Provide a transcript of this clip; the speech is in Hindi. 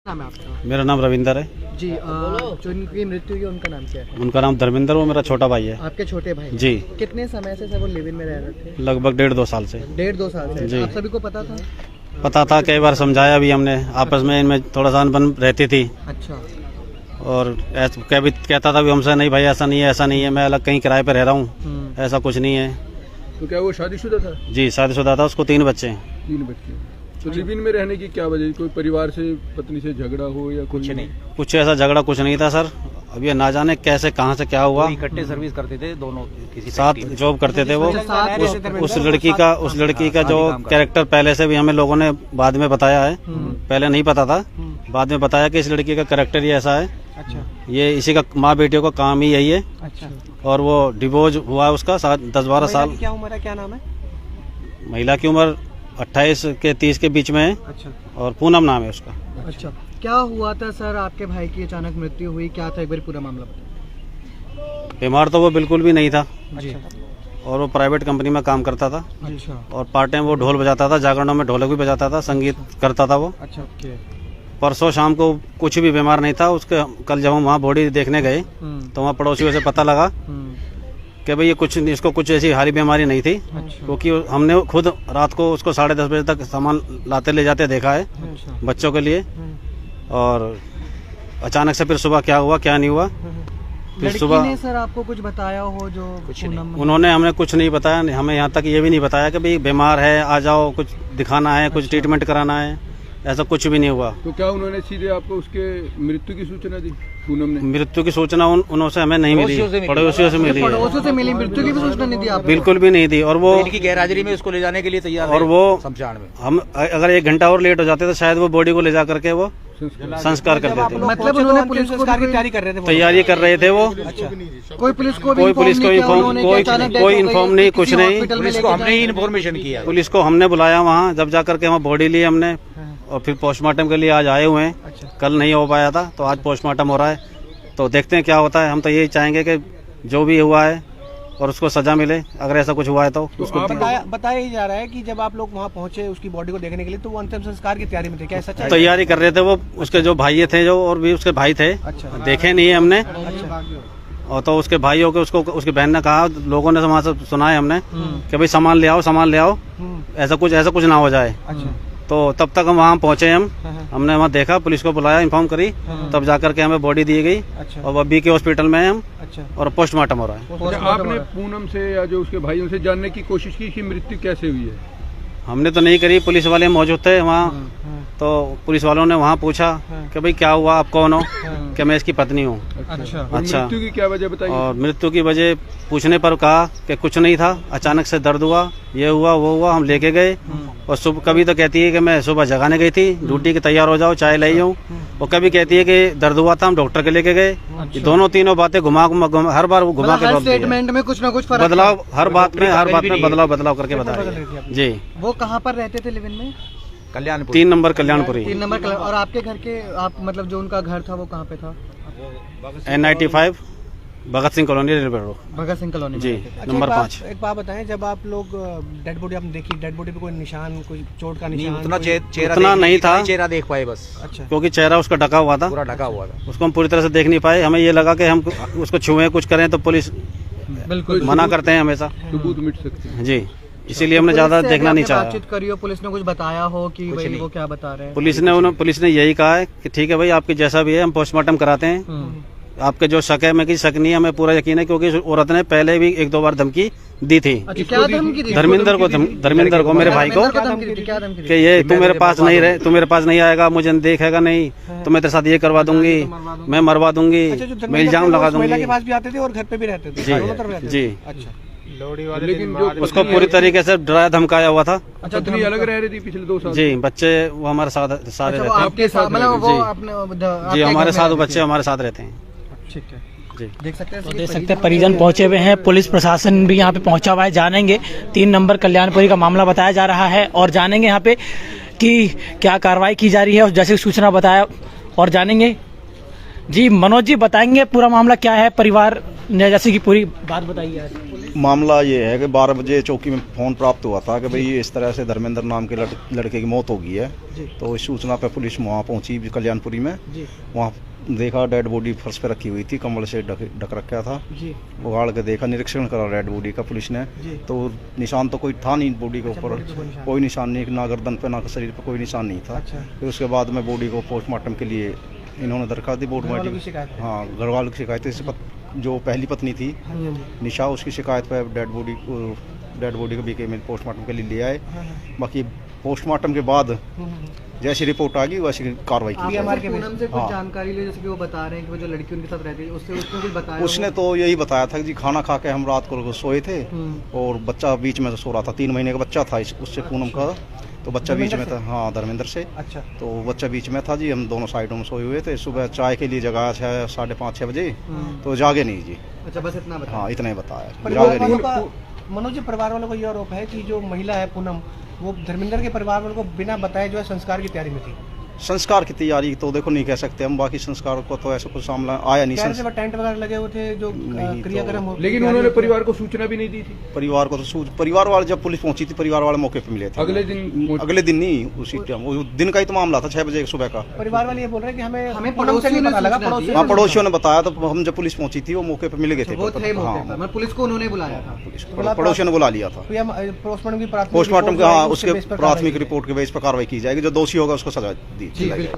नाम है आपका? मेरा नाम रविंदर है जी। जो इनकी मृत्यु हुई उनका नाम क्या है? उनका नाम धर्मेंद्र, वो मेरा छोटा भाई है। आपके छोटे भाई? जी। कितने समय से सर वो लिव इन में रह रहे थे? लगभग 1.5-2 साल से। 1.5-2 साल से? जी। आप सभी को पता था? पता था, कई बार समझाया भी हमने, आपस में इनमें थोड़ा सा अनबन रहती थी। अच्छा। और कहता था भी हमसे, नहीं भाई ऐसा नहीं है, ऐसा नहीं है, मैं अलग कहीं किराए पे रह रहा हूँ, ऐसा कुछ नहीं है। तो क्या वो शादीशुदा था? जी शादीशुदा था, उसको 3 बच्चे हैं। 3 बच्चे। तो लिव इन में रहने की क्या वजह? कोई परिवार से, पत्नी से झगड़ा हो या कुछ नहीं? कुछ ऐसा झगड़ा कुछ नहीं था सर। अब ये ना जाने कैसे कहाँ से क्या हुआ। इकट्ठे सर्विस करते थे दोनों, किसी साथ जॉब करते थे वो। उस लड़की का जो कैरेक्टर पहले से भी हमें लोगों ने बाद में बताया है, पहले नहीं पता था, बाद में बताया कि इस लड़की का कैरेक्टर ही ऐसा है। अच्छा। ये इसी का माँ बेटियों का काम ही यही है। अच्छा। और वो डिवोर्स हुआ है उसका 10-12 साल। क्या उम्र है, क्या नाम है? महिला की उम्र 28 के 30 के बीच में है। अच्छा। और पूनम नाम है उसका। अच्छा। क्या हुआ था सर, आपके भाई की अचानक मृत्यु हुई, क्या था, एक बार पूरा मामला बताइए। बीमार तो वो बिल्कुल भी नहीं था। जी। और वो प्राइवेट कंपनी में काम करता था। अच्छा। और पार्ट टाइम वो ढोल बजाता था, जागरणों में ढोलक भी बजाता था, संगीत करता था वो। अच्छा। ओके। परसों शाम को कुछ भी बीमार नहीं था उसके। कल जब हम वहाँ बॉडी देखने गए तो वहाँ पड़ोसियों से पता लगा कि भाई ये कुछ, इसको कुछ ऐसी भारी बीमारी नहीं थी। अच्छा। क्योंकि हमने खुद रात को उसको 10:30 बजे तक सामान लाते ले जाते देखा है अच्छा। बच्चों के लिए। और अचानक से फिर सुबह क्या हुआ क्या नहीं हुआ, फिर लड़की सुबह ने सर आपको कुछ बताया हो? जो पूनम? उन्होंने हमें कुछ नहीं बताया। हमें यहाँ तक ये भी नहीं बताया कि भाई बीमार है, आ जाओ, कुछ दिखाना है, कुछ ट्रीटमेंट कराना है, ऐसा कुछ भी नहीं हुआ। तो क्या उन्होंने सीधे आपको उसके मृत्यु की सूचना दी? पूनम ने मृत्यु की सूचना उनसे हमें नहीं मिली, पड़ोसियों से मिली है। पड़ोसियों से मिली? मृत्यु की भी सूचना नहीं दी आपको? बिल्कुल भी नहीं दी। और वो इनकी गैरहाजिरी में उसको ले जाने के लिए तैयार और वो शमशान में। हम अगर 1 घंटा और लेट हो जाते तो शायद वो बॉडी को ले जा करके वो संस्कार कर देते। मतलब उन्होंने पुलिस को की तैयारी कर रहे थे? तैयारी कर रहे थे वो। कोई पुलिस को कोई इन्फॉर्म नहीं, कुछ नहीं। पुलिस को हमने ही इन्फॉर्मेशन किया। पुलिस को हमने बुलाया वहाँ, जब जा करके वहाँ बॉडी ली हमने। और फिर पोस्टमार्टम के लिए आज आए हुए हैं। अच्छा। कल नहीं हो पाया था तो आज पोस्टमार्टम हो रहा है, तो देखते हैं क्या होता है। हम तो यही चाहेंगे कि जो भी हुआ है और उसको सजा मिले, अगर ऐसा कुछ हुआ है तो उसको। बताया ही जा रहा है कि जब आप लोग वहाँ पहुँचे उसकी बॉडी को देखने के लिए, तो वो अंतिम संस्कार की तैयारी में थे, क्या ऐसा? तैयारी कर रहे थे वो। उसके जो भाई थे, जो और भी उसके भाई थे। अच्छा। देखे नहीं है हमने। अच्छा। और तो उसके भाइयों के, उसको उसकी बहन ने कहा, लोगों ने वहाँ से सुना है हमने कि भाई सामान ले आओ, सामान ले आओ, ऐसा कुछ ना हो जाए। अच्छा। तो तब तक हम वहाँ पहुँचे। हमने वहाँ देखा, पुलिस को बुलाया, इन्फॉर्म करी, तब जाकर के हमें बॉडी दी गई। अच्छा। और अभी के हॉस्पिटल में हम। अच्छा। और पोस्टमार्टम हो रहा है। आपने पूनम से या जो उसके भाइयों से जानने की कोशिश की कि मृत्यु कैसे हुई है? हमने तो नहीं करी, पुलिस वाले मौजूद थे वहाँ। तो पुलिस वालों ने वहाँ पूछा कि भाई क्या हुआ, आप कौन हो? कि मैं इसकी पत्नी हूँ। अच्छा। और अच्छा। मृत्यु की क्या वजह बताइए? और मृत्यु की वजह पूछने पर कहा कि कुछ नहीं था, अचानक से दर्द हुआ, ये हुआ वो हुआ, हम लेके गए। और सुबह कभी तो कहती है कि मैं सुबह जगाने गई थी ड्यूटी की, तैयार हो जाओ, चाय लाई हूँ। और कभी कहती है कि दर्द हुआ था, हम डॉक्टर के लेके गए। ये दोनों तीनों बातें घुमा हर बार वो घुमा के स्टेटमेंट में कुछ ना कुछ फर्क बदलाव, हर बात में बदलाव करके बता रही है। जी। वो कहाँ पर रहते थे लिव इन में? कल्याणपुर। 3 नंबर कल्याणपुरी। 3 नंबर और आपके घर के, आप मतलब जो उनका घर था वो कहाँ पे था? N95 Bhagat Singh colony, railway road, Bhagat Singh colony जी, नंबर 5। एक बात बताएं, जब आप लोग डेड बॉडी आपने देखी, डेड बॉडी पे कोई निशान, कोई चोट का निशान? उतना चेहरा उतना नहीं था, चेहरा देख पाए बस। अच्छा। क्योंकि चेहरा उसका ढका हुआ था, पूरा ढका हुआ था, उसको हम पूरी तरह से देख नहीं पाए। हमें ये लगा कि हम उसको छुए, कुछ करें तो पुलिस बिल्कुल मना करते हैं हमें सबूत मिट सकते हैं। जी, इसीलिए हमने ज्यादा देखना नहीं चाहा। बातचीत करी हो, पुलिस ने कुछ बताया हो कि भाई वो क्या बता रहे हैं? पुलिस ने यही कहा है कि ठीक है भाई, आपकी जैसा भी है हम पोस्टमार्टम कराते हैं। आपके जो शक है, मैं की शक नहीं है, हमें पूरा यकीन है, क्योंकि औरत ने पहले भी 1-2 बार धमकी दी थी। अच्छा, क्या धमकी दी? धर्मेंद्र को, मेरे भाई को, कि ये तू मेरे पास नहीं रहे, तू मेरे पास नहीं आएगा, मुझे देखेगा नहीं तो मैं तेरे साथ ये करवा दूंगी, मैं मरवा दूंगी, मैं इल्जाम लगा दूंगी। के पास भी आते थे और घर पे भी रहते थे? जी। अच्छा। लेकिन जो उसको पूरी तरीके से डराया धमकाया हुआ था। अच्छा, पत्नी अलग रह रही थी पिछले 2 साल? जी, बच्चे वो हमारे साथ सारे रहते हैं। आपके साथ मतलब वो जी, हमारे साथ बच्चे हमारे साथ रहते हैं। ठीक है। जी, देख सकते हैं, तो देख सकते हैं परिजन पहुंचे हुए हैं, पुलिस प्रशासन भी यहाँ पे पहुंचा हुआ है। जानेंगे 3 नंबर कल्याणपुरी का मामला बताया जा रहा है और जानेंगे यहाँ पे कि क्या कार्रवाई की जा रही है, और जैसे सूचना बताया और जानेंगे। जी मनोज जी बताएंगे पूरा मामला क्या है, परिवार ने जैसे की पूरी बात बताई है। मामला ये है कि 12 बजे चौकी में फ़ोन प्राप्त हुआ था कि भाई इस तरह से धर्मेंद्र नाम के लड़के की मौत हो गई है। तो इस सूचना पर पुलिस वहाँ पहुंची कल्याणपुरी में। वहाँ देखा डेड बॉडी फर्श पे रखी हुई थी, कंबल से ढक रखा था। उगाड़ के देखा, निरीक्षण करा डेड बॉडी का पुलिस ने, तो निशान तो कोई था नहीं बॉडी के ऊपर, कोई निशान नहीं, ना गर्दन पे ना शरीर पे कोई निशान नहीं था। फिर उसके बाद में बॉडी को पोस्टमार्टम के लिए इन्होंने दरखास्त दी पोस्टमार्टम। हाँ, घर वालों की शिकायत है, जो पहली पत्नी थी निशा, उसकी शिकायत पर डेड बॉडी को बीके में पोस्टमार्टम के लिए ले आए। बाकी पोस्टमार्टम के बाद जैसी रिपोर्ट आ गई वैसी कार्रवाई की जाएगी। पूनम से कुछ जानकारी ली, जैसे कि वो बता रहे हैं कि वो जो लड़की उनके साथ रहती है उसने कुछ बताया? उसने तो यही बताया था कि जी खाना खा के हम रात को सोए थे और बच्चा बीच में सो रहा था, 3 महीने का बच्चा था उससे पूनम का, तो बच्चा बीच में था। हाँ, धर्मेंद्र से। अच्छा। तो बच्चा बीच में था जी, हम दोनों साइडों में सोए हुए थे। सुबह चाय के लिए जगह 5:30-6 बजे, तो जागे नहीं जी। अच्छा, बस इतना बताया? हाँ, इतना ही बताया, जागे नहीं। मनोज जी, परिवार वालों का ये आरोप है कि जो महिला है पूनम, वो धर्मेंद्र के परिवार वालों को बिना बताए जो है संस्कार की तैयारी में थी। संस्कार की तैयारी तो देखो नहीं कह सकते हम, बाकी संस्कार को तो ऐसा कुछ सामने आया नहीं। टेंट वगैरह लगे हुए थे जो क्रियाक्रम हो, लेकिन उन्होंने परिवार को सूचना भी नहीं दी थी। परिवार को तो परिवार वाले जब पुलिस पहुंची थी, परिवार वाले मौके पे मिले थे। अगले दिन नहीं, उसी टाइम, वो दिन का ही तो मामला था, 6 बजे सुबह का। परिवार वाले ये बोल रहे हैं कि हमें पड़ोसियों ने पता लगा। हाँ, पड़ोसियों ने बताया, तो हम जब पुलिस पहुंची थी वो मौके पे मिल गए थे। पुलिस को उन्होंने बुलाया था, पड़ोसियों ने बुला लिया था। पोस्टमार्टम का उसके प्राथमिक रिपोर्ट के बेस पर कार्रवाई की जाएगी, जो दोषी होगा उसको सजा दी जाएगी।